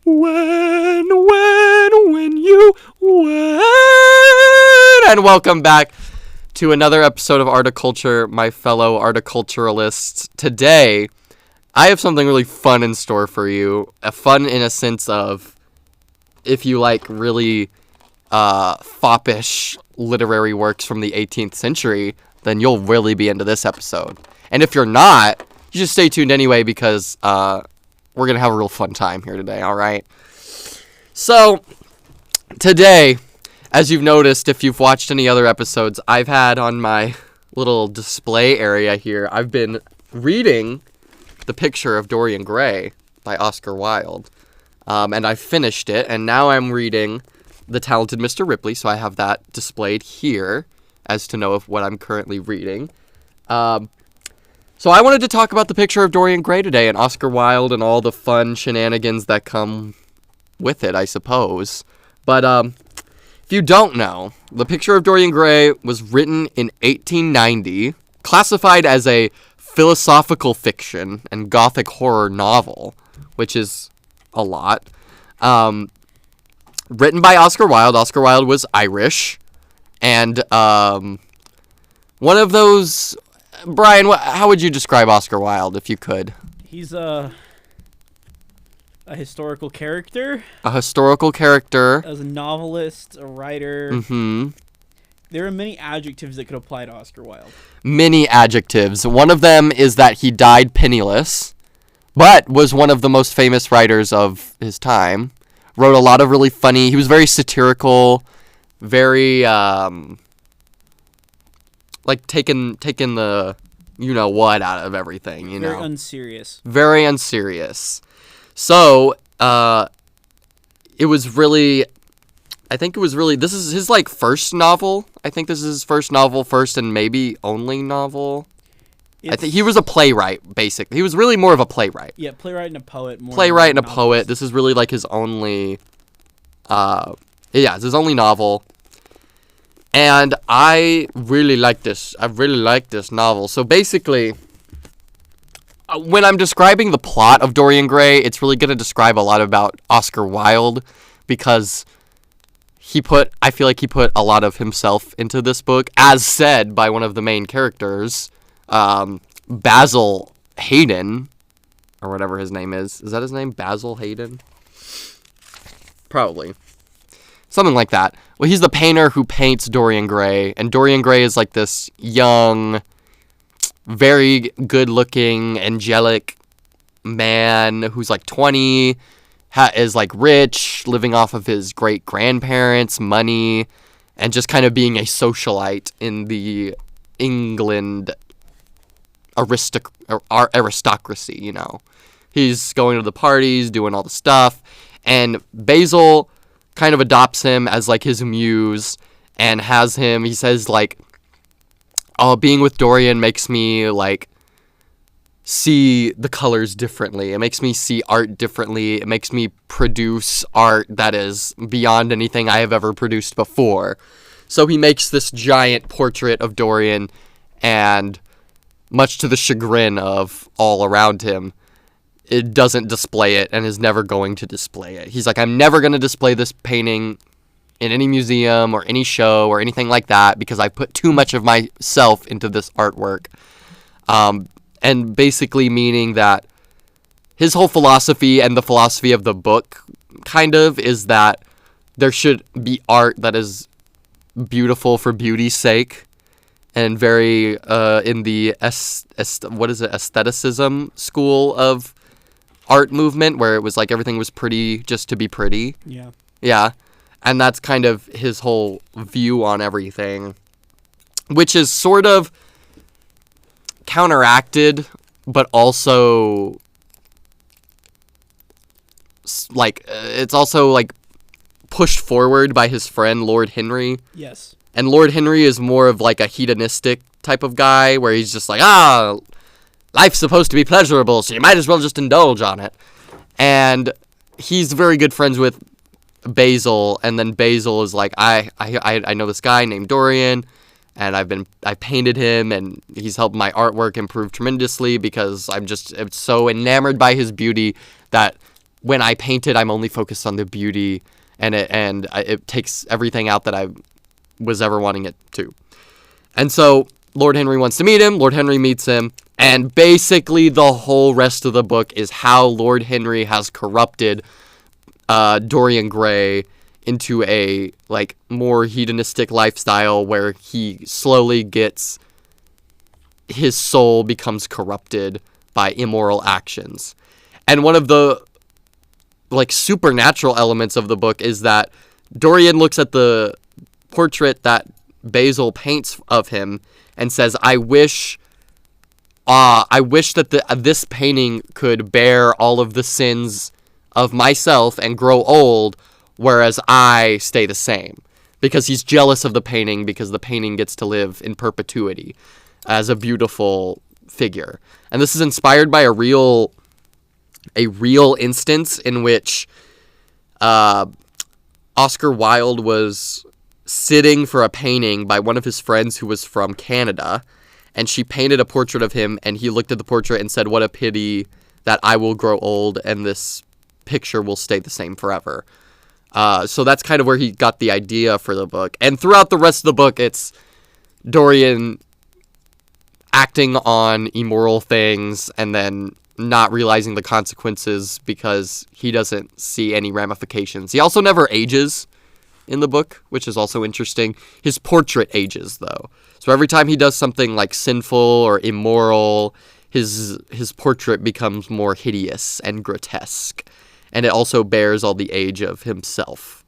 And welcome back to another episode of Articulture, my fellow articulturalists. Today, I have something really fun in store for you. Fun in a sense of, if you like really foppish literary works from the 18th century, then you'll really be into this episode. And if you're not, you just stay tuned anyway because we're going to have a real fun time here today, all right? So, today, as you've noticed, if you've watched any other episodes, I've had on my little display area here, I've been reading The Picture of Dorian Gray by Oscar Wilde. And I finished it, and now I'm reading The Talented Mr. Ripley, so I have that displayed here as to know of what I'm currently reading. So I wanted to talk about The Picture of Dorian Gray today, and Oscar Wilde, and all the fun shenanigans that come with it, I suppose. But, if you don't know, The Picture of Dorian Gray was written in 1890, classified as a philosophical fiction and gothic horror novel, which is a lot. Written by Oscar Wilde. Oscar Wilde was Irish, and one of those... Brian, how would you describe Oscar Wilde, if you could? He's a historical character. A historical character. As a novelist, a writer. Mm-hmm. There are many adjectives that could apply to Oscar Wilde. Many adjectives. One of them is that he died penniless, but was one of the most famous writers of his time. Wrote a lot of really funny... He was very satirical, very, like, taking the you-know-what out of everything, you know? Very unserious. Very unserious. So, it was really... I think it was really... This is his, like, first novel. I think this is his first and maybe only novel. I think he was a playwright, basically. He was really more of a playwright. Yeah, playwright and a poet. Playwright and a poet. This is really, like, his only... it's his only novel. And I really like this. I really like this novel. So, basically... when I'm describing the plot of Dorian Gray, it's really going to describe a lot about Oscar Wilde, because I feel like he put a lot of himself into this book, as said by one of the main characters, Basil Hayden, or whatever his name is. Is that his name? Basil Hayden? Probably. Something like that. Well, he's the painter who paints Dorian Gray, and Dorian Gray is like this young... very good-looking, angelic man who's like 20, is like rich, living off of his great-grandparents' money, and just kind of being a socialite in the England aristocracy, you know. He's going to the parties, doing all the stuff, and Basil kind of adopts him as like his muse, and has him, he says, like, oh, being with Dorian makes me, like, see the colors differently. It makes me see art differently. It makes me produce art that is beyond anything I have ever produced before. So he makes this giant portrait of Dorian, and much to the chagrin of all around him, it doesn't display it and is never going to display it. He's like, I'm never going to display this painting in any museum or any show or anything like that because I put too much of myself into this artwork. And basically meaning that his whole philosophy and the philosophy of the book kind of is that there should be art that is beautiful for beauty's sake and very in the aestheticism school of art movement, where it was like everything was pretty just to be pretty. Yeah. And that's kind of his whole view on everything, which is sort of counteracted, but also, like, it's also, like, pushed forward by his friend, Lord Henry. Yes. And Lord Henry is more of, like, a hedonistic type of guy, where he's just like, life's supposed to be pleasurable, so you might as well just indulge on it. And he's very good friends with Basil, and then Basil is like, I know this guy named Dorian, and I painted him, and he's helped my artwork improve tremendously because I'm so enamored by his beauty that when I paint it, I'm only focused on the beauty, and it takes everything out that I was ever wanting it to. And so Lord Henry wants to meet him. Lord Henry meets him. And basically the whole rest of the book is how Lord Henry has corrupted Dorian Gray into a like more hedonistic lifestyle where he slowly gets, his soul becomes corrupted by immoral actions. And one of the like supernatural elements of the book is that Dorian looks at the portrait that Basil paints of him and says, I wish that this painting could bear all of the sins of myself and grow old, whereas I stay the same. Because he's jealous of the painting, because the painting gets to live in perpetuity as a beautiful figure. And this is inspired by a real instance in which Oscar Wilde was sitting for a painting by one of his friends who was from Canada, and she painted a portrait of him, and he looked at the portrait and said, what a pity that I will grow old and this picture will stay the same forever. So that's kind of where he got the idea for the book. And throughout the rest of the book, it's Dorian acting on immoral things and then not realizing the consequences because he doesn't see any ramifications. He also never ages in the book, which is also interesting. His portrait ages, though. So every time he does something like sinful or immoral, his portrait becomes more hideous and grotesque. And it also bears all the age of himself.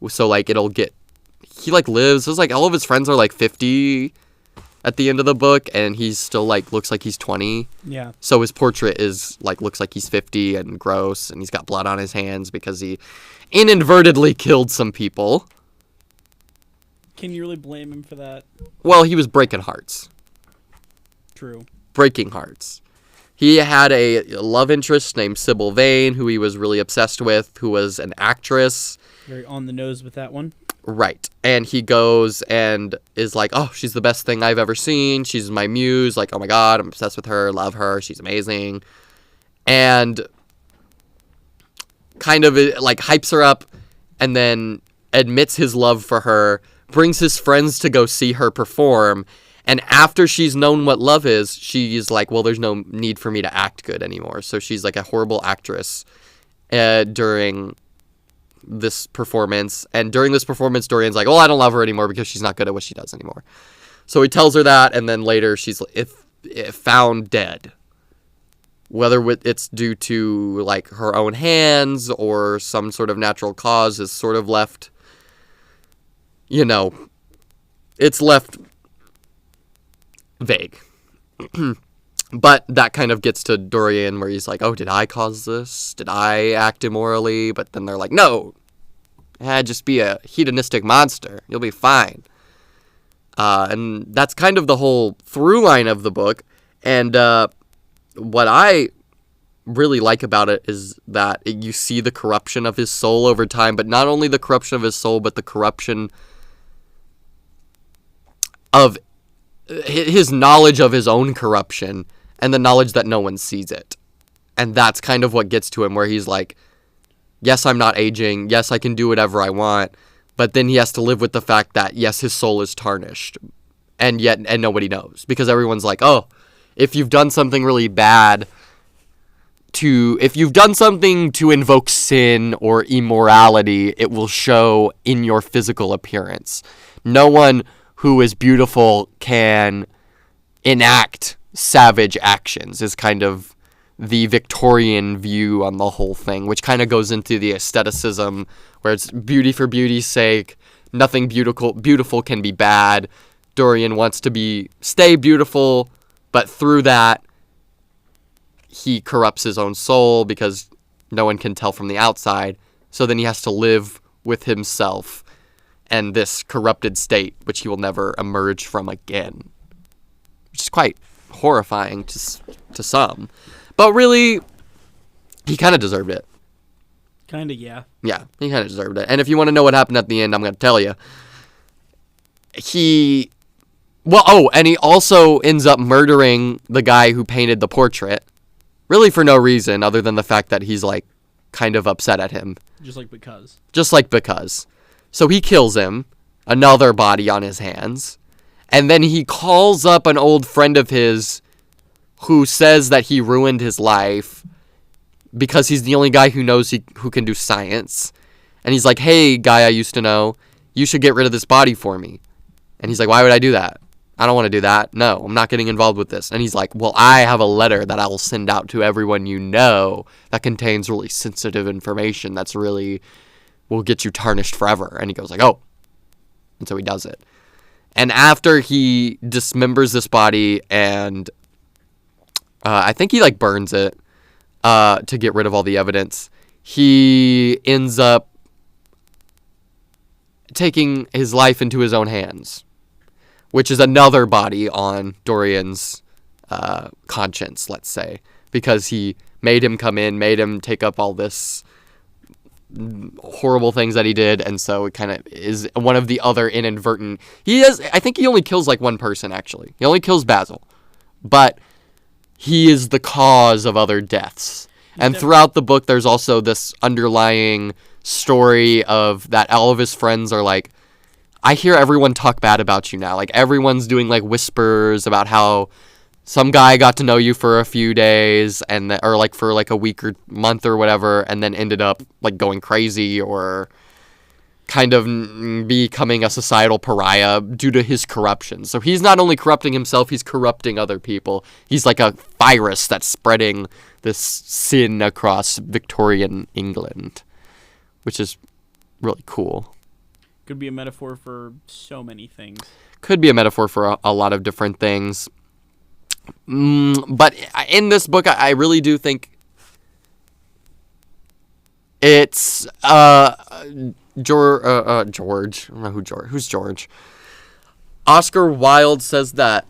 So, like, he, like, lives, it's like all of his friends are, like, 50 at the end of the book, and he's still, like, looks like he's 20. Yeah. So his portrait is, like, looks like he's 50 and gross, and he's got blood on his hands because he inadvertently killed some people. Can you really blame him for that? Well, he was breaking hearts. True. Breaking hearts. He had a love interest named Sybil Vane, who he was really obsessed with, who was an actress. Very on the nose with that one. Right. And he goes and is like, oh, she's the best thing I've ever seen. She's my muse. Like, oh my God, I'm obsessed with her. Love her. She's amazing. And kind of like hypes her up and then admits his love for her, brings his friends to go see her perform. And after she's known what love is, she's like, well, there's no need for me to act good anymore. So she's like a horrible actress during this performance. And during this performance, Dorian's like, oh, I don't love her anymore because she's not good at what she does anymore. So he tells her that, and then later she's found dead. Whether it's due to like her own hands or some sort of natural cause is sort of left, it's left vague. But that kind of gets to Dorian where he's like, oh, did I cause this? Did I act immorally? But then they're like, no, just be a hedonistic monster. You'll be fine. And that's kind of the whole through line of the book. And what I really like about it is that you see the corruption of his soul over time, but not only the corruption of his soul, but the corruption of his knowledge of his own corruption and the knowledge that no one sees it. And that's kind of what gets to him, where he's like, yes, I'm not aging. Yes, I can do whatever I want. But then he has to live with the fact that, yes, his soul is tarnished. And nobody knows. Because everyone's like, oh, if you've done something really bad if you've done something to invoke sin or immorality, it will show in your physical appearance. No one who is beautiful can enact savage actions, is kind of the Victorian view on the whole thing, which kind of goes into the aestheticism, where it's beauty for beauty's sake. Nothing beautiful can be bad. Dorian wants to stay beautiful, but through that, he corrupts his own soul because no one can tell from the outside. So then he has to live with himself and this corrupted state, which he will never emerge from again. Which is quite horrifying to some. But really, he kind of deserved it. Kind of, yeah. Yeah, he kind of deserved it. And if you want to know what happened at the end, I'm going to tell you. And he also ends up murdering the guy who painted the portrait. Really for no reason other than the fact that he's like kind of upset at him. Just like because. So he kills him, another body on his hands, and then he calls up an old friend of his who says that he ruined his life because he's the only guy who knows who can do science. And he's like, hey, guy I used to know, you should get rid of this body for me. And he's like, why would I do that? I don't want to do that. No, I'm not getting involved with this. And he's like, well, I have a letter that I will send out to everyone you know that contains really sensitive information that's really will get you tarnished forever. And he goes like, oh. And so he does it. And after he dismembers this body and I think he like burns it to get rid of all the evidence, he ends up taking his life into his own hands, which is another body on Dorian's conscience, let's say, because he made him come in, made him take up all this horrible things that he did, and so it kind of is one of the other inadvertent. I think he only kills like one person, actually. He only kills Basil, but he is the cause of other deaths. And throughout the book, there's also this underlying story of that all of his friends are like, I hear everyone talk bad about you now. Like, everyone's doing, like, whispers about how some guy got to know you for a few days or, like, for, like, a week or month or whatever, and then ended up, like, going crazy or kind of becoming a societal pariah due to his corruption. So he's not only corrupting himself, he's corrupting other people. He's like a virus that's spreading this sin across Victorian England, which is really cool. Could be a metaphor for so many things. Could be a metaphor for a lot of different things. But in this book, I really do think it's George. I don't know who's George. Oscar Wilde says that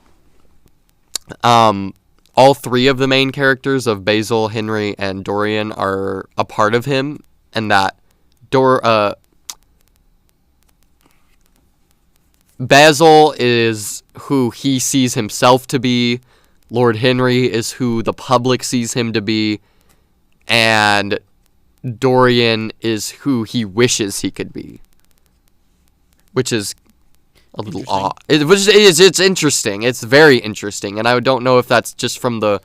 all three of the main characters of Basil, Henry, and Dorian are a part of him, and that Basil is who he sees himself to be, Lord Henry is who the public sees him to be, and Dorian is who he wishes he could be. Which is a little odd. It's interesting. It's very interesting, and I don't know if that's just from the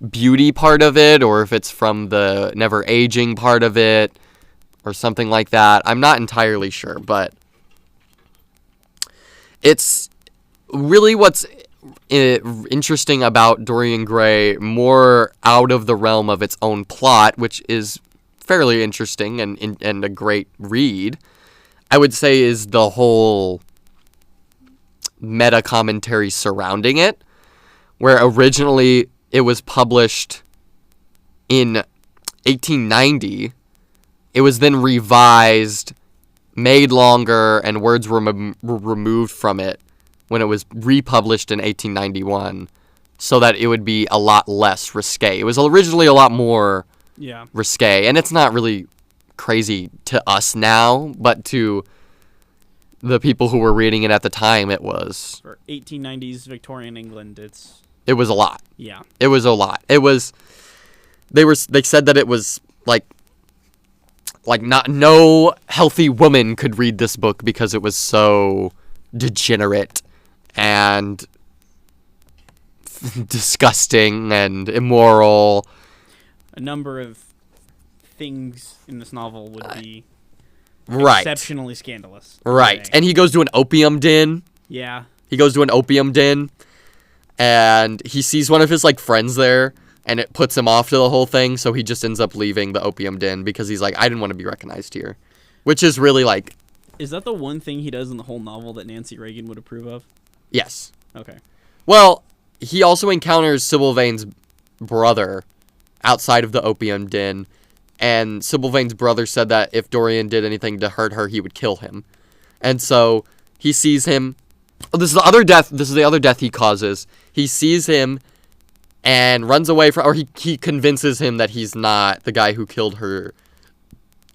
beauty part of it, or if it's from the never aging part of it, or something like that. I'm not entirely sure, but it's really what's interesting about Dorian Gray, more out of the realm of its own plot, which is fairly interesting and a great read, I would say, is the whole meta commentary surrounding it, where originally it was published in 1890. It was then revised, made longer, and words were removed from it when it was republished in 1891, so that it would be a lot less risque. It was originally a lot more risque, and it's not really crazy to us now, but to the people who were reading it at the time, it was. For 1890s Victorian England, it was a lot. Yeah. It was a lot. It was. They said that it was like not no healthy woman could read this book because it was so degenerate and disgusting and immoral. A number of things in this novel would be right. Exceptionally scandalous. Right. And he goes to an opium den. Yeah. He goes to an opium den, and he sees one of his like friends there, and it puts him off to the whole thing, so he just ends up leaving the opium den because he's like, I didn't want to be recognized here. Which is really like... Is that the one thing he does in the whole novel that Nancy Reagan would approve of? Yes. Okay. Well, he also encounters Sybil Vane's brother outside of the opium den, and Sybil Vane's brother said that if Dorian did anything to hurt her, he would kill him. And so he sees him. Oh, this is the other death. This is the other death he causes. He sees him and runs away from, or he convinces him that he's not the guy who killed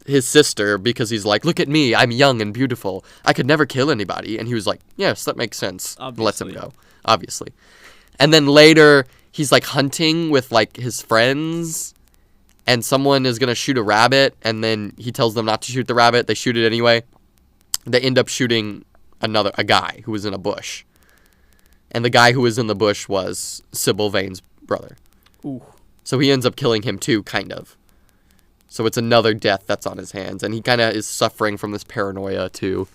his sister, because he's like, look at me, I'm young and beautiful. I could never kill anybody. And he was like, yes, that makes sense. Obviously. Lets him go, obviously. And then later, he's like hunting with like his friends, and someone is going to shoot a rabbit, and then he tells them not to shoot the rabbit. They shoot it anyway. They end up shooting a guy who was in a bush. And the guy who was in the bush was Sybil Vane's brother. Ooh. So he ends up killing him too, kind of. So it's another death that's on his hands. And he kind of is suffering from this paranoia too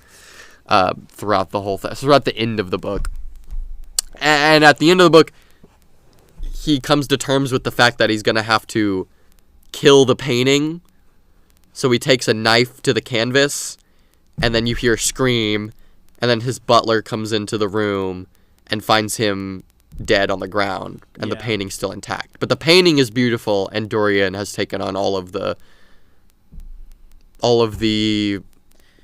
throughout the whole thing. Throughout the end of the book. And at the end of the book, he comes to terms with the fact that he's going to have to kill the painting. So he takes a knife to the canvas, and then you hear a scream, and then his butler comes into the room and finds him dead on the ground, and the painting's still intact. But the painting is beautiful, and Dorian has taken on all of the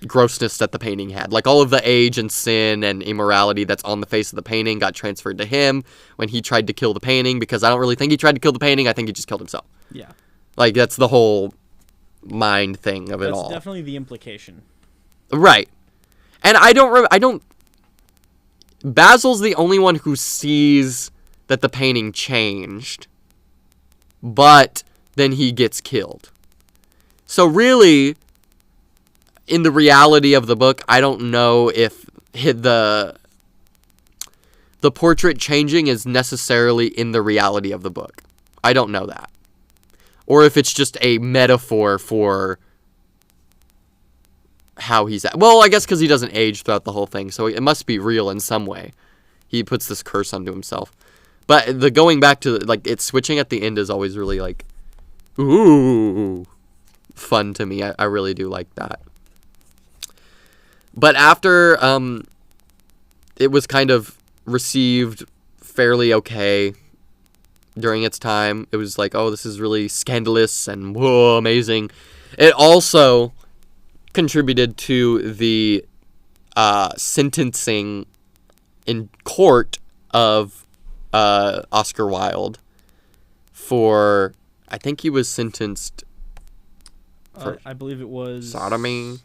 grossness that the painting had. Like, all of the age and sin and immorality that's on the face of the painting got transferred to him when he tried to kill the painting, because I don't really think he tried to kill the painting. I think he just killed himself. Yeah. Like, that's the whole mind thing of it all. That's definitely the implication. Right. And Basil's the only one who sees that the painting changed, but then he gets killed. So really, in the reality of the book, I don't know if the portrait changing is necessarily in the reality of the book. I don't know that. Or if it's just a metaphor for how he's at. Well, I guess because he doesn't age throughout the whole thing, so it must be real in some way. He puts this curse onto himself. But the going back to, like, it's switching at the end is always really, like, ooh, fun to me. I really do like that. But after it was kind of received fairly okay during its time, it was like, oh, this is really scandalous and whoa, amazing. It also contributed to the sentencing in court of Oscar Wilde for, I think he was sentenced for I believe it was sodomy.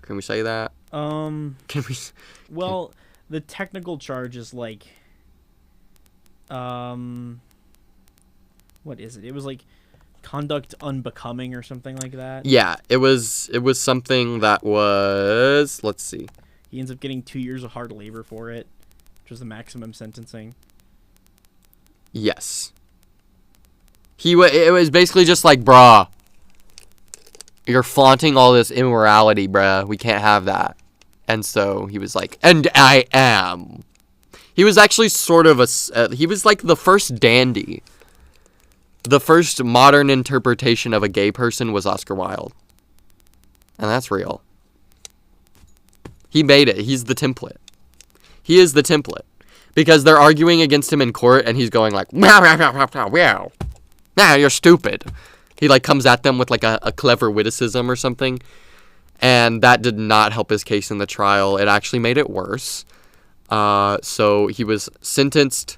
Can we say that? Can we? Well, the technical charge is like, what is it? It was like conduct unbecoming or something like that. Yeah, it was something that was, let's see. He ends up getting 2 years of hard labor for it, which was the maximum sentencing. Yes. It was basically just like, bruh, you're flaunting all this immorality, bruh. We can't have that. And so he was like, and I am. He was actually sort of he was like the first dandy. The first modern interpretation of a gay person was Oscar Wilde. And that's real. He made it. He's the template. He is the template. Because they're arguing against him in court, and he's going like, wow, wow, wow, wow, wow. Nah, you're stupid. He like comes at them with like a clever witticism or something. And that did not help his case in the trial. It actually made it worse. So he was sentenced,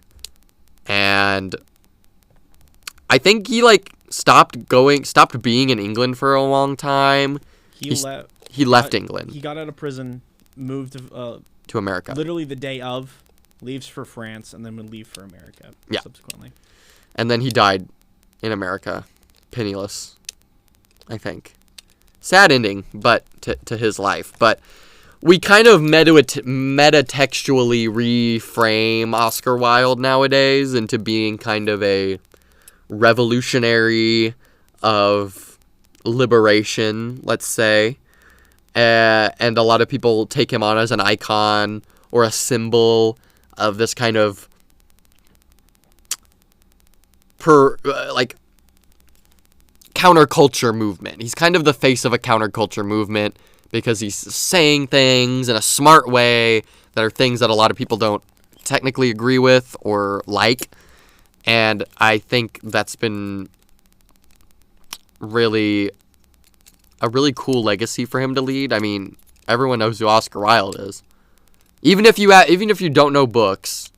and I think he like stopped being in England for a long time. He left England. He got out of prison, moved to America. Literally the day of, leaves for France, and then would leave for America. Yeah. Subsequently. And then he died in America, penniless, I think. Sad ending, but to his life. But we kind of metatextually reframe Oscar Wilde nowadays into being kind of a revolutionary of liberation, let's say. And a lot of people take him on as an icon or a symbol of this kind of counterculture movement. He's kind of the face of a counterculture movement because he's saying things in a smart way that are things that a lot of people don't technically agree with or like. And I think that's been really a really cool legacy for him to lead. I mean, everyone knows who Oscar Wilde is. Even if you don't know books,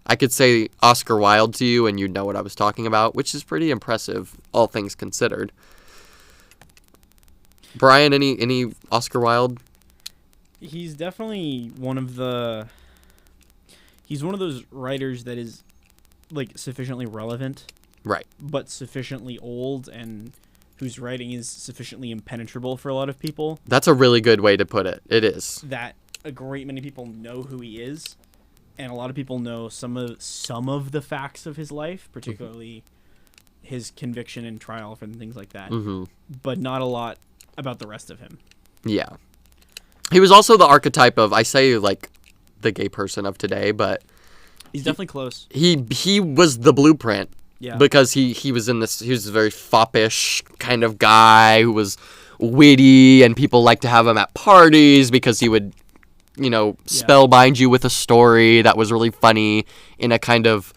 I could say Oscar Wilde to you and you'd know what I was talking about, which is pretty impressive, all things considered. Brian, any Oscar Wilde? He's definitely he's one of those writers that is like sufficiently relevant, right? But sufficiently old and whose writing is sufficiently impenetrable for a lot of people. That's a really good way to put it. It is. That a great many people know who he is, and a lot of people know some of the facts of his life, particularly his conviction and trial and things like that, but not a lot about the rest of him. Yeah. He was also the archetype of, I say, like, the gay person of today, but he's definitely close. He was the blueprint. Yeah. Because he was in this, he was a very foppish kind of guy who was witty, and people liked to have him at parties because he would, you know, spellbind you with a story that was really funny in a kind of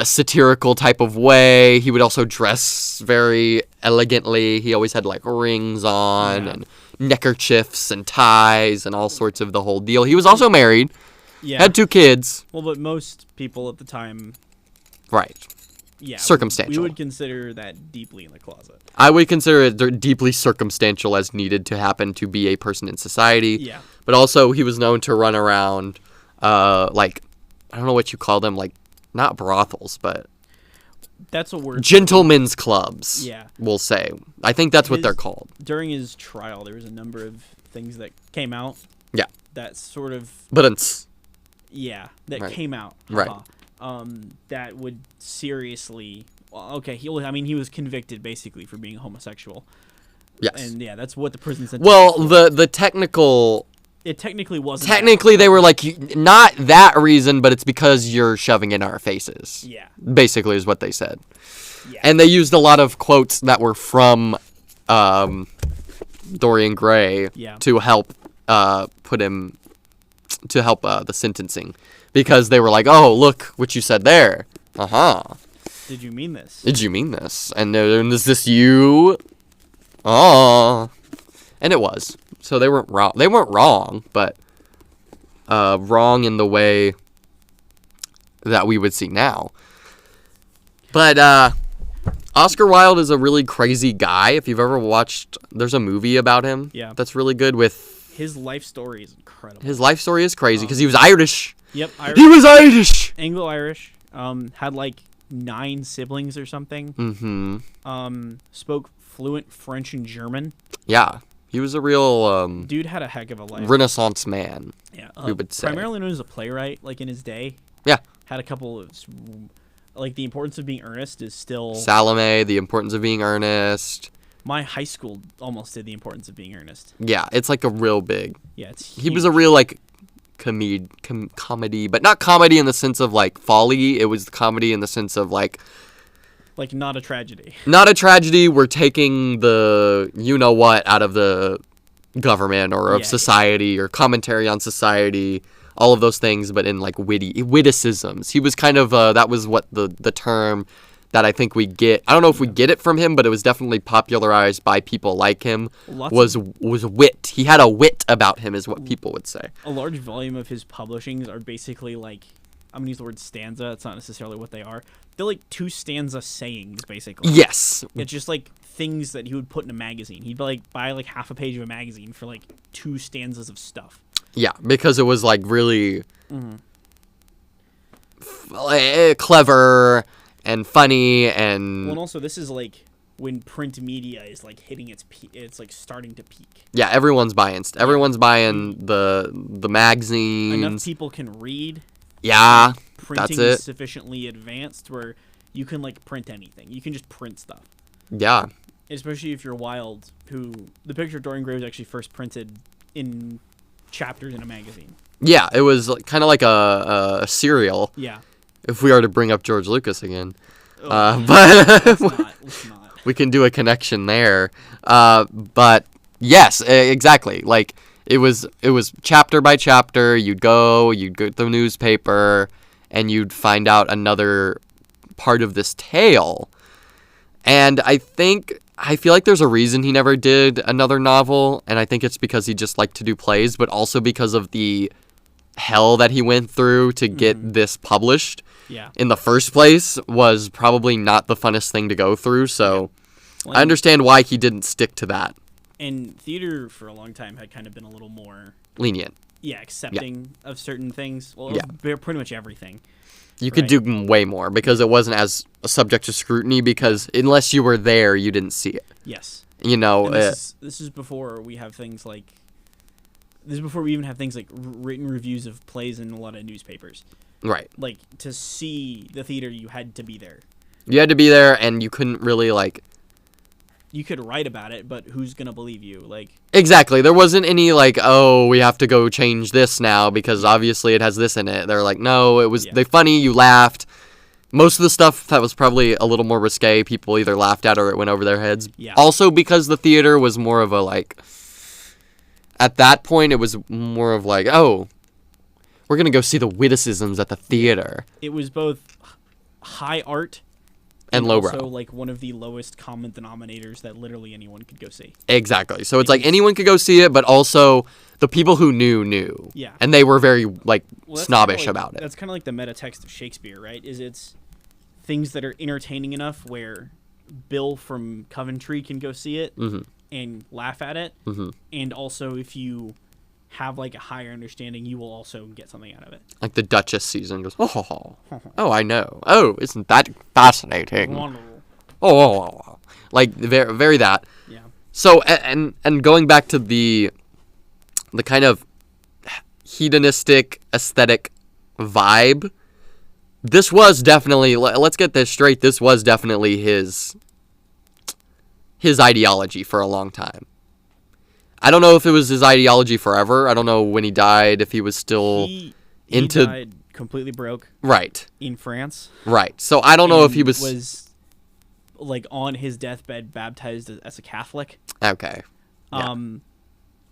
satirical type of way. He would also dress very elegantly. He always had like rings on and neckerchiefs and ties and all sorts of the whole deal. He was also married. Yeah. Had 2 kids. Well, but most people at the time... Right. Yeah. Circumstantial. We would consider that deeply in the closet. I would consider it deeply circumstantial as needed to happen to be a person in society. Yeah. But also he was known to run around, like, I don't know what you call them, like, not brothels, but... That's a word. Gentlemen's clubs, yeah. We'll say. I think that's what they're called. During his trial, there was a number of things that came out. Yeah. That sort of... Yeah, that came out. Right. That would seriously... Well, okay, he was convicted, basically, for being homosexual. Yes. And, yeah, that's what the prison sentence... Well, the technical... It technically wasn't... Technically, they were like, not that reason, but it's because you're shoving in our faces. Yeah. Basically is what they said. Yeah. And they used a lot of quotes that were from Dorian Gray to help put him... to help the sentencing. Because they were like, oh, look what you said there. Uh-huh. Did you mean this? Did you mean this? And is this you? Oh. And it was. So they weren't wrong. They weren't wrong, but wrong in the way that we would see now. But Oscar Wilde is a really crazy guy. If you've ever watched, there's a movie about him. Yeah. That's really good with... His life story is incredible. His life story is crazy because he was Irish. Yep. Irish. He was Irish! Anglo-Irish. Had like 9 siblings or something. Mm-hmm. Spoke fluent French and German. Yeah. He was a real... dude had a heck of a life. Renaissance man. Yeah. We would say. Primarily known as a playwright, like in his day. Yeah. Had a couple of... Like, The Importance of Being Earnest is still... Salome, The Importance of Being Earnest. My high school almost did The Importance of Being Earnest. Yeah, it's like a real big... Yeah, it's huge. He was a real, like, comedy, but not comedy in the sense of, like, folly. It was comedy in the sense of, like... Like, not a tragedy. Not a tragedy. We're taking the you-know-what out of the government or of society or commentary on society, all of those things, but in, like, witticisms. He was kind of... that was what the term... that I think we get. I don't know if we get it from him, but it was definitely popularized by people like him. Was wit. He had a wit about him, is what people would say. A large volume of his publishings are basically like, I'm gonna use the word stanza. It's not necessarily what they are. They're like 2 stanza sayings, basically. Yes. It's just like things that he would put in a magazine. He'd like buy like half a page of a magazine for like 2 stanzas of stuff. Yeah, because it was like really clever and funny and... Well, and also this is like when print media is like hitting its it's like starting to peak. Yeah, everyone's buying the magazines. Enough people can read. Yeah, Printing that's it. Is sufficiently advanced where you can like print anything. You can just print stuff. Yeah. Especially if you're Wilde, who the picture of Dorian Gray was actually first printed in chapters in a magazine. Yeah, it was kind of like a serial. Yeah. If we are to bring up George Lucas again. Oh, but let's not. We can do a connection there. But yes, exactly. Like it was chapter by chapter. You'd go to the newspaper, and you'd find out another part of this tale. And I feel like there's a reason he never did another novel, and I think it's because he just liked to do plays, but also because of the hell that he went through to get this published. Yeah. In the first place was probably not the funnest thing to go through, so well, I understand why he didn't stick to that. And theater for a long time had kind of been a little more lenient. Yeah, accepting of certain things. Well, yeah. pretty much everything. You could do way more because it wasn't as subject to scrutiny because unless you were there, you didn't see it. Yes. You know, this is before we have things like. This is before we even have things like written reviews of plays in a lot of newspapers. Right. Like, to see the theater, you had to be there. You had to be there, and you couldn't really, like... You could write about it, but who's gonna believe you? Like... Exactly. There wasn't any, like, oh, we have to go change this now because obviously it has this in it. They're like, no, it was they funny, you laughed. Most of the stuff that was probably a little more risque, people either laughed at or it went over their heads. Yeah. Also because the theater was more of a, like... At that point, it was more of like, oh, we're going to go see the witticisms at the theater. It was both high art and lowbrow. Also, like, one of the lowest common denominators that literally anyone could go see. Exactly. So it's like anyone could go see it, but also the people who knew. Yeah. And they were very, like, snobbish about it. That's kind of like the meta text of Shakespeare, right? It's things that are entertaining enough where Bill from Coventry can go see it. Mm-hmm. And laugh at it, mm-hmm. And also if you have like a higher understanding, you will also get something out of it. Like the Duchess season goes, oh, I know. Oh, isn't that fascinating? Oh, like very, very that. Yeah. So and going back to the kind of hedonistic aesthetic vibe, this was definitely. Let's get this straight. This was definitely his ideology for a long time. I don't know if it was his ideology forever. I don't know when he died, if he was still he into... He died completely broke. Right. In France. Right. So I don't know if he was... like, on his deathbed, baptized as a Catholic. Okay. Yeah.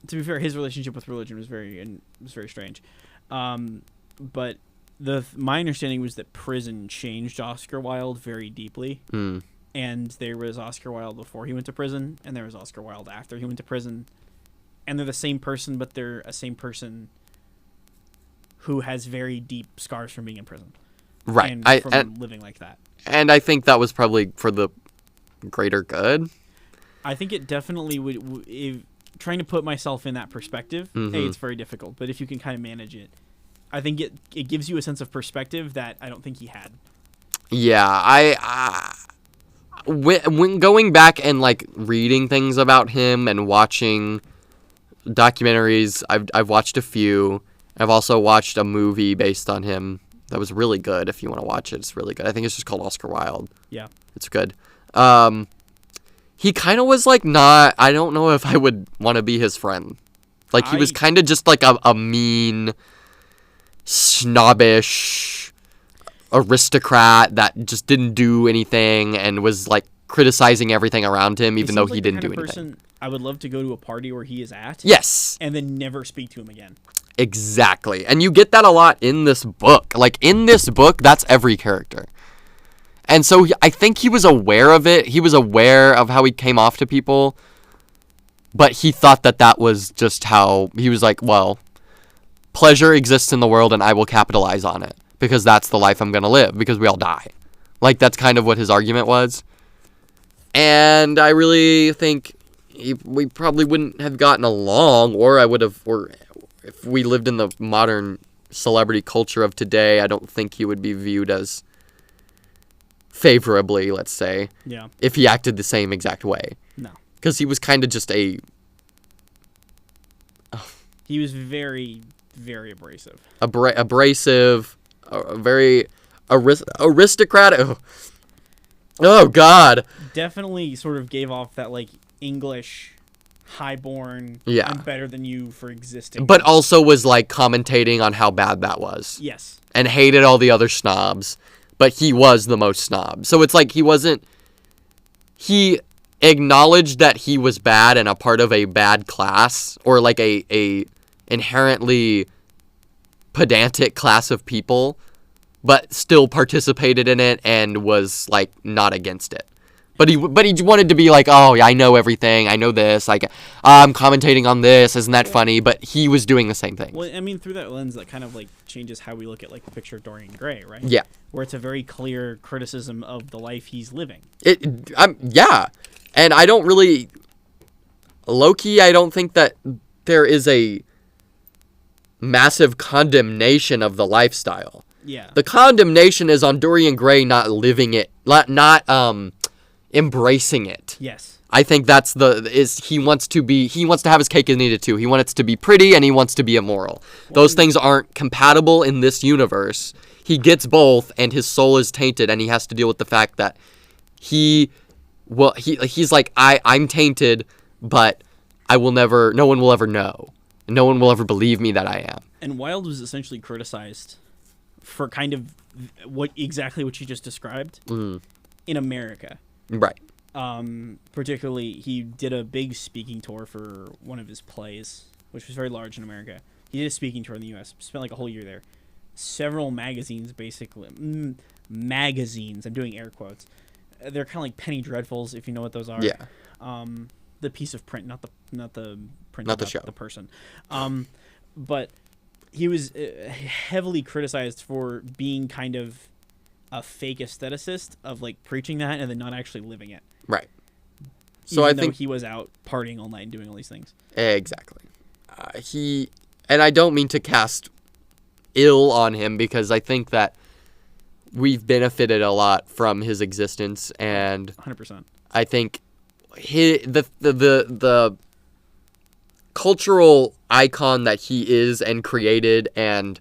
To be fair, his relationship with religion was very strange. But my understanding was that prison changed Oscar Wilde very deeply. Mm. And there was Oscar Wilde before he went to prison, and there was Oscar Wilde after he went to prison. And they're the same person, but they're a same person who has very deep scars from being in prison. Right. And from living like that. And I think that was probably for the greater good. I think it definitely would... trying to put myself in that perspective, mm-hmm. it's very difficult. But if you can kind of manage it, I think it gives you a sense of perspective that I don't think he had. Yeah, when going back and like reading things about him and watching documentaries, I've watched a few. I've also watched a movie based on him that was really good. If you want to watch it, it's really good. I think it's just called Oscar Wilde. Yeah, it's good. He kind of was like not. I don't know if I would want to be his friend. Like he was kind of just like a mean, snobbish aristocrat that just didn't do anything and was like criticizing everything around him, even though he didn't do anything. I would love to go to a party where he is at. Yes. And then never speak to him again. Exactly. And you get that a lot in this book. Like in this book, that's every character. And so I think he was aware of it. He was aware of how he came off to people. But he thought that was just how he was like, well, pleasure exists in the world and I will capitalize on it because that's the life I'm going to live because we all die. Like that's kind of what his argument was. And I really think we probably wouldn't have gotten along, or if we lived in the modern celebrity culture of today, I don't think he would be viewed as favorably, let's say. Yeah. If he acted the same exact way. No. Because he was kind of just He was very, very abrasive. Abrasive, very aristocratic. Oh, God. Definitely sort of gave off that, like, English, highborn, yeah. I'm better than you for existing. But also was, like, commentating on how bad that was. Yes. And hated all the other snobs. But he was the most snob. So it's like he acknowledged that he was bad and a part of a bad class, or like a inherently pedantic class of people, but still participated in it and was like not against it. But he wanted to be like, oh yeah, I know everything, I know this, like I'm commentating on this, isn't that funny? But he was doing the same thing. Well, I mean, through that lens, that kind of like changes how we look at like the picture of Dorian Gray, right? Yeah. Where it's a very clear criticism of the life he's living. Yeah, and I don't really, low-key, I don't think that there is a massive condemnation of the lifestyle. Yeah. The condemnation is on Dorian Gray not living it, not embracing it. Yes. I think that's he wants to have his cake and eat it too. He wants it to be pretty and he wants to be immoral. Those things aren't compatible in this universe. He gets both and his soul is tainted and he has to deal with the fact that he's like, I'm tainted, but no one will ever know. No one will ever believe me that I am. And Wilde was essentially criticized for kind of exactly what you just described in America. Right. Particularly, he did a big speaking tour for one of his plays, which was very large in America. He did a speaking tour in the U.S., spent like a whole year there. Several magazines, basically. Magazines, I'm doing air quotes. They're kind of like penny dreadfuls, if you know what those are. Yeah. The piece of print, not the print, not the show, the person. But he was heavily criticized for being kind of a fake aestheticist of like preaching that and then not actually living it. Right. So Even I think he was out partying all night and doing all these things. Exactly. And I don't mean to cast ill on him because I think that we've benefited a lot from his existence, and 100%. I think the cultural icon that he is and created and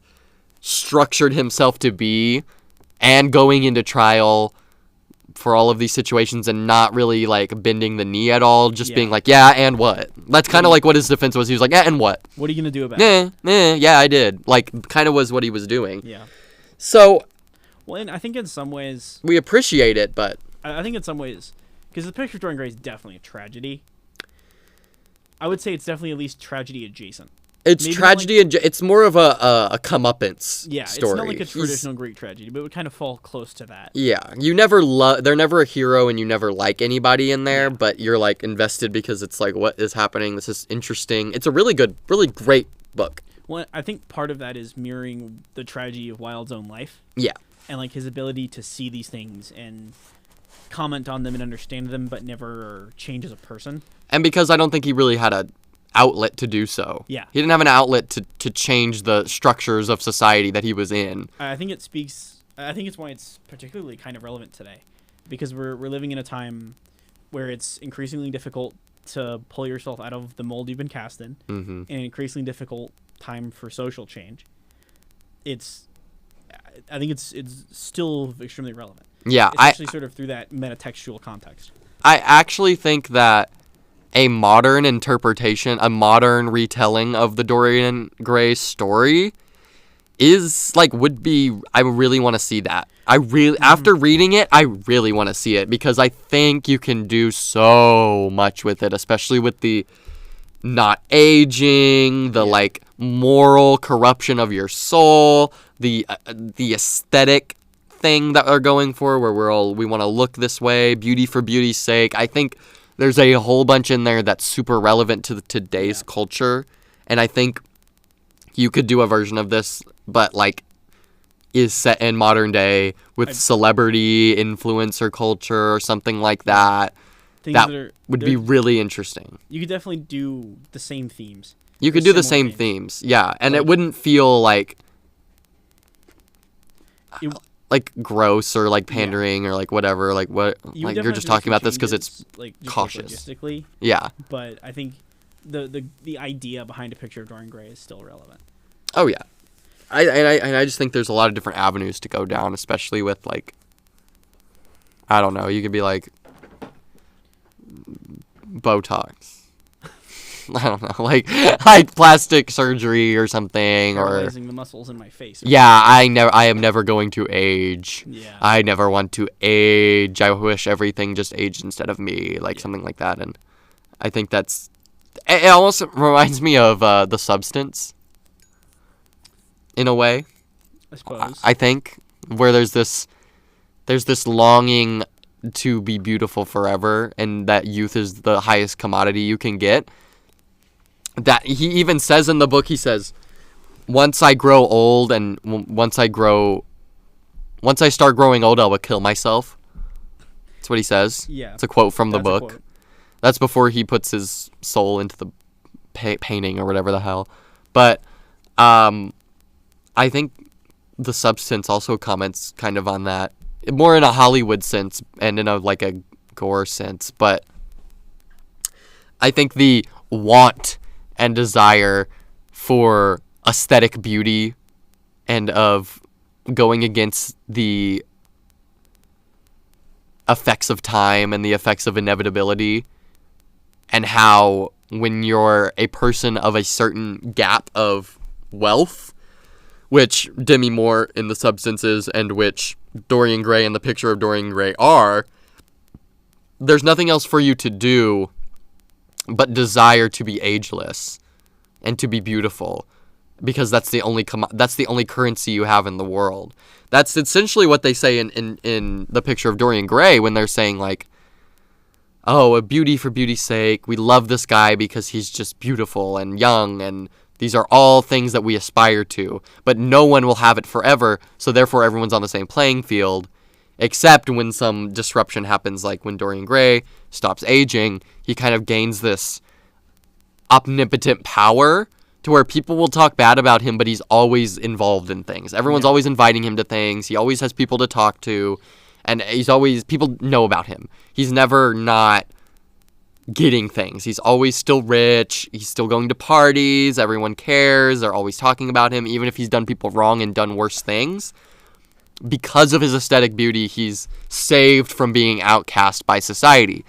structured himself to be, and going into trial for all of these situations and not really like bending the knee at all, just being like, yeah, and what? That's kind of like what his defense was. He was like, yeah, and what? What are you gonna do about it? Yeah, I did. Like, kind of was what he was doing. Yeah. So, well, and I think in some ways we appreciate it, but I think in some ways, because the picture of Dorian Gray is definitely a tragedy. I would say it's definitely at least tragedy adjacent. It's Maybe tragedy, and it's more of a comeuppance story. It's not like a traditional Greek tragedy, but it would kind of fall close to that. Yeah, they're never a hero, and you never like anybody in there, but you're like invested because it's like, what is happening? This is interesting. It's a really great book. Well, I think part of that is mirroring the tragedy of Wilde's own life. Yeah. And like his ability to see these things and comment on them and understand them, but never change as a person. And because I don't think he really had a outlet to do so. Yeah. He didn't have an outlet to change the structures of society that he was in. I think it's why it's particularly kind of relevant today, because we're living in a time where it's increasingly difficult to pull yourself out of the mold you've been cast in, and an increasingly difficult time for social change. I think it's still extremely relevant. Yeah, especially sort of through that metatextual context. I actually think that a modern interpretation, a modern retelling of the Dorian Gray story is like I really want to see that. After reading it, I really want to see it because I think you can do so much with it, especially with the not aging, the like moral corruption of your soul, the aesthetic thing that they're going for, where we want to look this way, beauty for beauty's sake. I think there's a whole bunch in there that's super relevant to today's culture, and I think you could do a version of this, but like is set in modern day with celebrity influencer culture or something like that. That would be really interesting. You could definitely do the same themes. You could do the same themes, yeah, and it wouldn't feel like gross or like pandering or like whatever, like what, like you're just talking about this because it's like cautious. Logistically, yeah. But I think the idea behind a picture of Dorian Gray is still relevant. Oh yeah, I just think there's a lot of different avenues to go down, especially with like, I don't know, you could be like Botox. I don't know, like plastic surgery or something, paralyzing the muscles in my face. Yeah, I am never going to age. Yeah. I never want to age. I wish everything just aged instead of me, like something like that. And I think it almost reminds me of The Substance, in a way. I suppose. I think where there's this longing to be beautiful forever, and that youth is the highest commodity you can get. That he even says in the book, he says, once I grow old and once I start growing old, I will kill myself. That's what he says. Yeah. It's a quote from the book. That's before he puts his soul into the painting or whatever the hell. But I think The Substance also comments kind of on that, more in a Hollywood sense and in a like a gore sense, but I think the want and desire for aesthetic beauty and of going against the effects of time and the effects of inevitability, and how when you're a person of a certain gap of wealth, which Demi Moore in The Substance is, and which Dorian Gray in The Picture of Dorian Gray are, there's nothing else for you to do but desire to be ageless and to be beautiful, because that's the only currency you have in the world. That's essentially what they say in The Picture of Dorian Gray when they're saying, like, oh, a beauty for beauty's sake. We love this guy because he's just beautiful and young, and these are all things that we aspire to. But no one will have it forever, so therefore everyone's on the same playing field, except when some disruption happens, like when Dorian Gray stops aging, he kind of gains this omnipotent power to where people will talk bad about him, but he's always involved in things. Everyone's always inviting him to things. He always has people to talk to. And people know about him. He's never not getting things. He's always still rich. He's still going to parties. Everyone cares. They're always talking about him, even if he's done people wrong and done worse things. Because of his aesthetic beauty, he's saved from being outcast by society.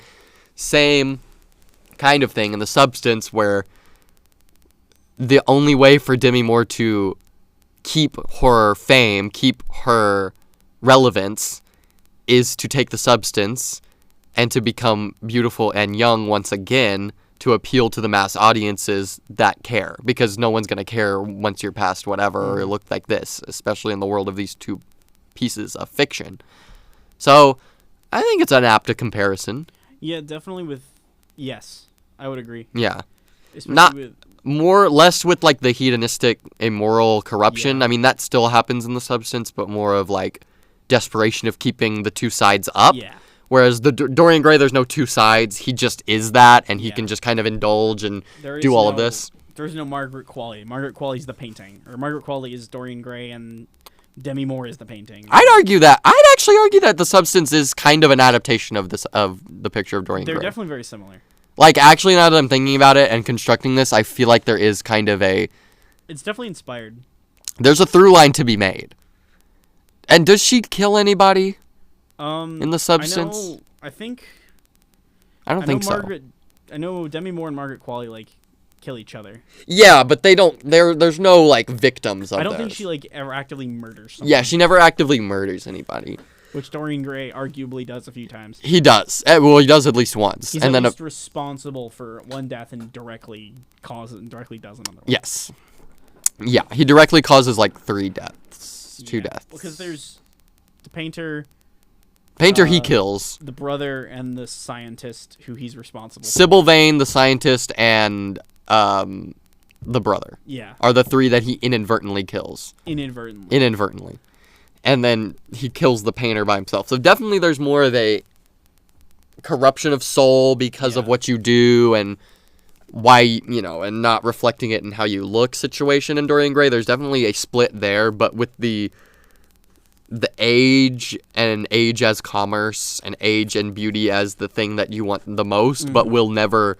Same kind of thing in The Substance, where the only way for Demi Moore to keep her fame, keep her relevance, is to take the substance and to become beautiful and young once again, to appeal to the mass audiences that care. Because no one's going to care once you're past whatever or look like this, especially in the world of these two pieces of fiction. So I think it's an apt comparison. Yeah, definitely yes, I would agree. Yeah. Especially less with like the hedonistic, immoral corruption. Yeah. I mean, that still happens in The Substance, but more of like desperation of keeping the two sides up. Yeah. Whereas the Dorian Gray, there's no two sides. He just is that, and he can just kind of indulge and do all of this. There's no Margaret Qualley. Margaret Qualley's the painting. Or Margaret Qualley is Dorian Gray, and Demi Moore is the painting. I'd actually argue that The Substance is kind of an adaptation of The Picture of Dorian Gray. They're definitely very similar. Like, actually, now that I'm thinking about it and constructing this, I feel like there is kind of It's definitely inspired. There's a through line to be made. And does she kill anybody in The Substance? I don't think so. I know Demi Moore and Margaret Qualley, like, kill each other. Yeah, but they don't. There's no, like, victims of I don't those. think she, like, ever actively murders someone. Yeah, she never actively murders anybody. Which Dorian Gray arguably does a few times. He does. Well, he does at least once. He's and at then least responsible for one death and directly does another one. Yes. Yeah, he directly causes, like, 3 deaths. 2 deaths. Because there's the painter... He kills. The brother and the scientist who he's responsible for. Sybil Vane, the scientist, and the brother. Yeah. Are the 3 that he inadvertently kills. Inadvertently. And then he kills the painter by himself. So definitely there's more of a corruption of soul because of what you do and why, and not reflecting it in how you look situation in Dorian Gray. There's definitely a split there, but with the age and age as commerce and age and beauty as the thing that you want the most, but will never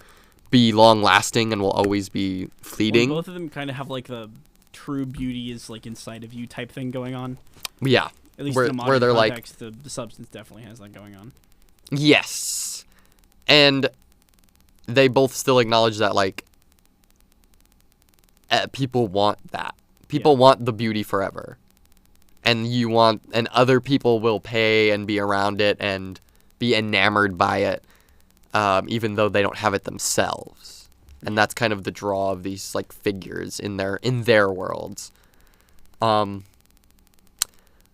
be long lasting and will always be fleeting. Well, both of them kind of have like the true beauty is like inside of you type thing going on. Yeah. At least in a modern they're context, the Substance definitely has that going on. Yes. And they both still acknowledge that, like, people want that. People want the beauty forever. And other people will pay and be around it and be enamored by it, even though they don't have it themselves. And that's kind of the draw of these, like, figures in their worlds.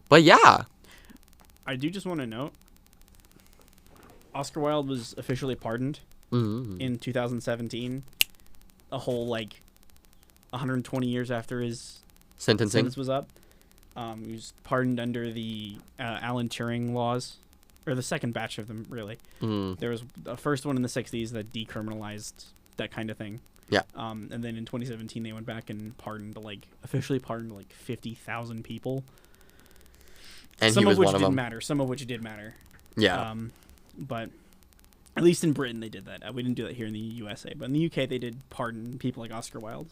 But yeah. I do just want to note, Oscar Wilde was officially pardoned in 2017. A whole, 120 years after his sentence was up. He was pardoned under the Alan Turing laws, or the second batch of them, really. There was the first one in the 60s that decriminalized that kind of thing. Yeah. And then in 2017, they went back and officially pardoned 50,000 people And some he was of which one of didn't them. matter, some of which did matter. Yeah. But at least in Britain they did that. We didn't do that here in the USA, but in the UK they did pardon people like Oscar Wilde.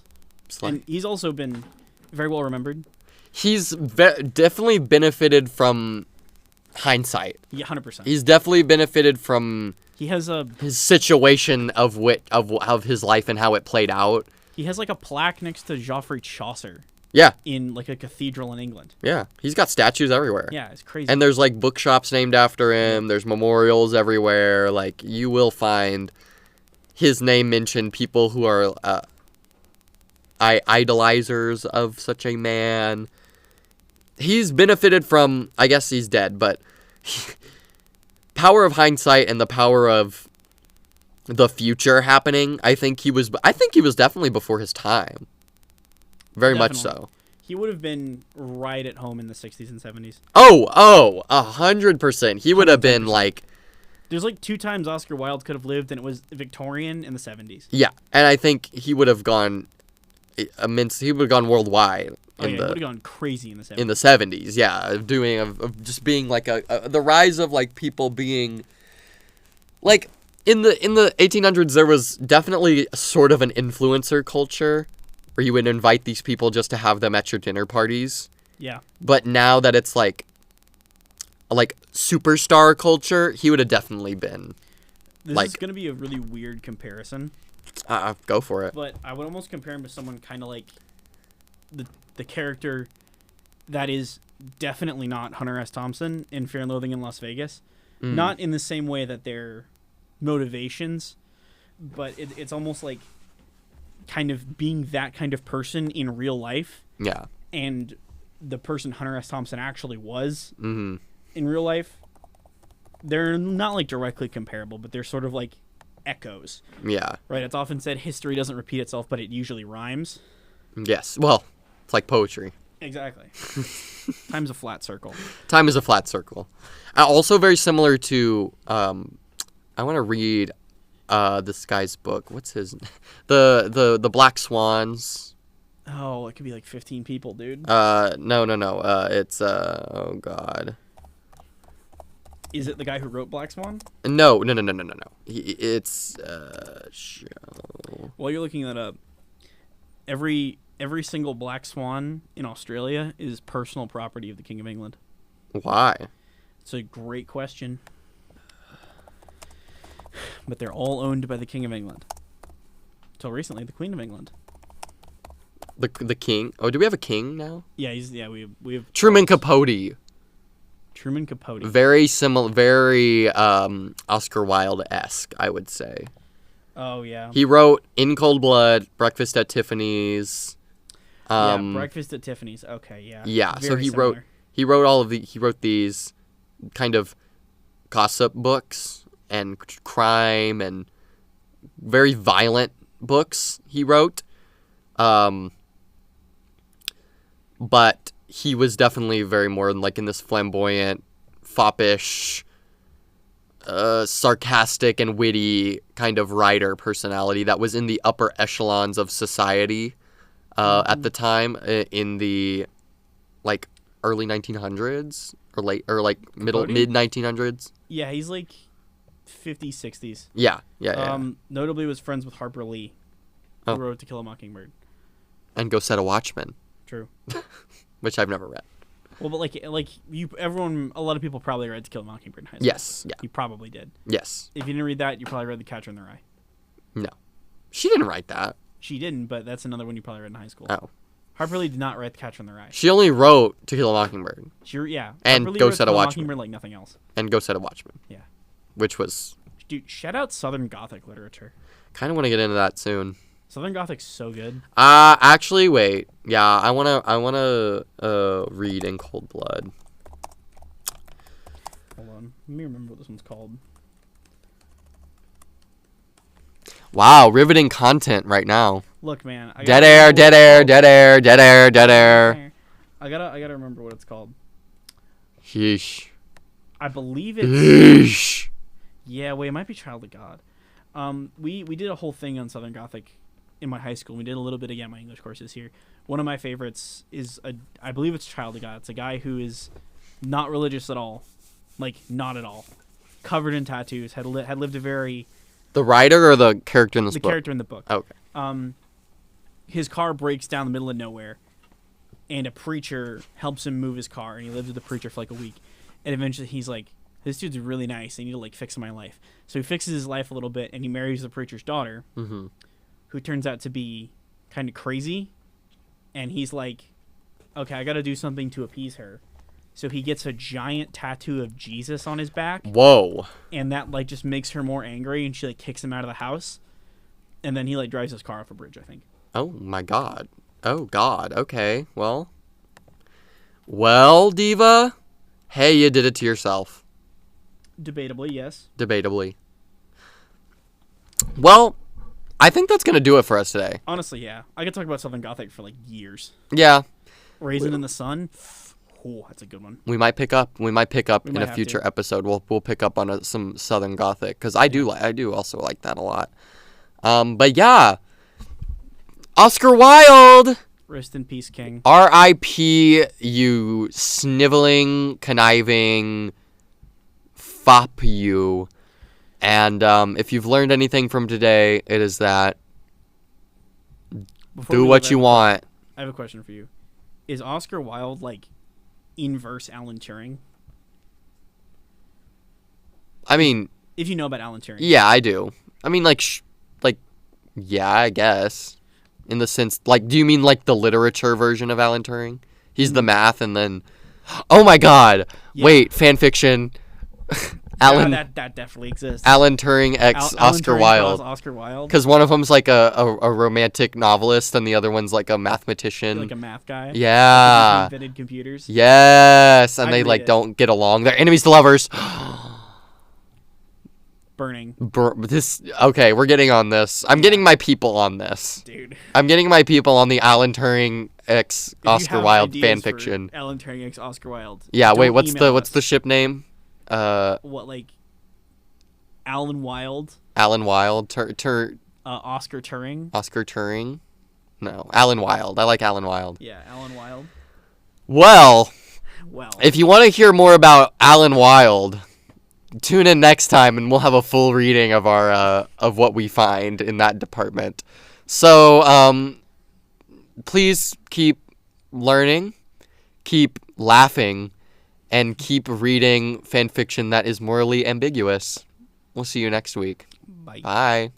And he's also been very well remembered. He's definitely benefited from hindsight. Yeah, 100%. He's definitely benefited from he has his situation of his life and how it played out. He has like a plaque next to Geoffrey Chaucer. Yeah. In like a cathedral in England. Yeah. He's got statues everywhere. Yeah, it's crazy. And there's like bookshops named after him. There's memorials everywhere. Like you will find his name mentioned. People who are idolizers of such a man. He's benefited from, I guess he's dead, but power of hindsight and the power of the future happening. I think he was definitely before his time. Very much so. He would have been right at home in the 60s and 70s. 100%. He would have been like... There's like 2 times Oscar Wilde could have lived, and it was Victorian in the 70s. Yeah, and I think he would have gone immense. He would have gone worldwide. He would have gone crazy in the 70s. In the 70s, yeah, of just being like the rise of like people being like in the 1800s. There was definitely sort of an influencer culture where you would invite these people just to have them at your dinner parties. Yeah. But now that it's like superstar culture, he would have definitely been. This is going to be a really weird comparison. Go for it. But I would almost compare him to someone kind of like the character that is definitely not Hunter S. Thompson in Fear and Loathing in Las Vegas. Not in the same way that their motivations, but it's almost like kind of being that kind of person in real life. Yeah. And the person Hunter S. Thompson actually was in real life, they're not like directly comparable, but they're sort of like echoes. Yeah. Right? It's often said history doesn't repeat itself, but it usually rhymes. Yes. Well, it's like poetry. Exactly. Time's a flat circle. Time is a flat circle. Also very similar to, I want to read this guy's book. What's his the Black Swans. Oh, it could be like 15 people, dude. No. It's oh god. Is it the guy who wrote Black Swan? No. It's While you're looking that up, every single black swan in Australia is personal property of the King of England. Why? It's a great question. But they're all owned by the King of England. Until recently, the Queen of England. The king? Oh, do we have a king now? Yeah, we have Truman Capote. Truman Capote. Very similar, very Oscar Wilde-esque, I would say. Oh yeah. He wrote In Cold Blood, Breakfast at Tiffany's. Breakfast at Tiffany's. Okay, yeah. Yeah, Very so he similar. wrote these kind of gossip books and crime and very violent books he wrote. But he was definitely very more like in this flamboyant, foppish, sarcastic and witty kind of writer personality that was in the upper echelons of society at the time, in the like early 1900s or mid 1900s. Yeah, he's like 50s, 60s. Yeah. Notably was friends with Harper Lee, who wrote To Kill a Mockingbird. And Go Set a Watchman. True. Which I've never read. Well, but a lot of people probably read To Kill a Mockingbird in high school. Yes, yeah. You probably did. Yes. If you didn't read that, you probably read The Catcher in the Rye. No. She didn't write that. She didn't, but that's another one you probably read in high school. Oh. Harper Lee did not write The Catcher in the Rye. She only wrote To Kill a Mockingbird. And Go Set a Watchman. Mockingbird like nothing else. And Go Set a Watchman. Yeah. Which was... Dude, shout out Southern Gothic literature. Kind of want to get into that soon. Southern Gothic's so good. Actually, wait. Yeah, I wanna read In Cold Blood. Hold on. Let me remember what this one's called. Wow, riveting content right now. Look, man. Dead air. I gotta remember what it's called. Sheesh. I believe it's... Sheesh. Yeah, wait, it might be Child of God. We did a whole thing on Southern Gothic in my high school. We did a little bit again in my English courses here. One of my favorites is I believe it's Child of God. It's a guy who is not religious at all, like not at all, covered in tattoos, had lived a very The writer or the character in this book? The character in the book. Okay. His car breaks down in the middle of nowhere, and a preacher helps him move his car, and he lives with the preacher for like a week, and eventually he's like, this dude's really nice. I need to like fix my life. So he fixes his life a little bit, and he marries the preacher's daughter, who turns out to be kind of crazy. And he's like, okay, I got to do something to appease her. So he gets a giant tattoo of Jesus on his back. Whoa. And that like just makes her more angry, and she like kicks him out of the house. And then he like drives his car off a bridge, I think. Oh my God. Oh God. Okay. Well, Diva. Hey, you did it to yourself. Debatably, yes. Debatably. Well, I think that's going to do it for us today. Honestly, yeah. I could talk about Southern Gothic for like years. Yeah. Raisin in the Sun. Oh, that's a good one. We might pick up in a future episode. We'll pick up on some Southern Gothic because I do also like that a lot. But yeah, Oscar Wilde. Rest in peace, King. R.I.P. You sniveling, conniving fop you. And if you've learned anything from today, it is that do what you want. I have a question for you. Is Oscar Wilde like inverse Alan Turing? I mean, if you know about Alan Turing. Yeah, I do. I mean, yeah, I guess. In the sense, like, do you mean like the literature version of Alan Turing? He's the math, and then, oh my God! Yeah. Wait, fan fiction. Alan, that definitely exists. Alan Turing x Oscar Wilde. Oscar Wilde. Because one of them's like a romantic novelist, and the other one's like a mathematician. Like a math guy. Yeah. Invented computers. Yes, and they like don't get along. They're enemies to lovers. Burning. Okay, we're getting on this. I'm getting my people on this. Dude. I'm getting my people on the Alan Turing x Oscar Wilde fan fiction. Alan Turing x Oscar Wilde. Yeah, wait, what's the ship name? What, like Alan Wilde? Alan Wilde. Oscar Turing. Oscar Turing? No, Alan Wilde. I like Alan Wilde. Yeah, Alan Wilde. Well, if you want to hear more about Alan Wilde, tune in next time and we'll have a full reading of our of what we find in that department. So, please keep learning, keep laughing, and keep reading fan fiction that is morally ambiguous. We'll see you next week. Bye. Bye.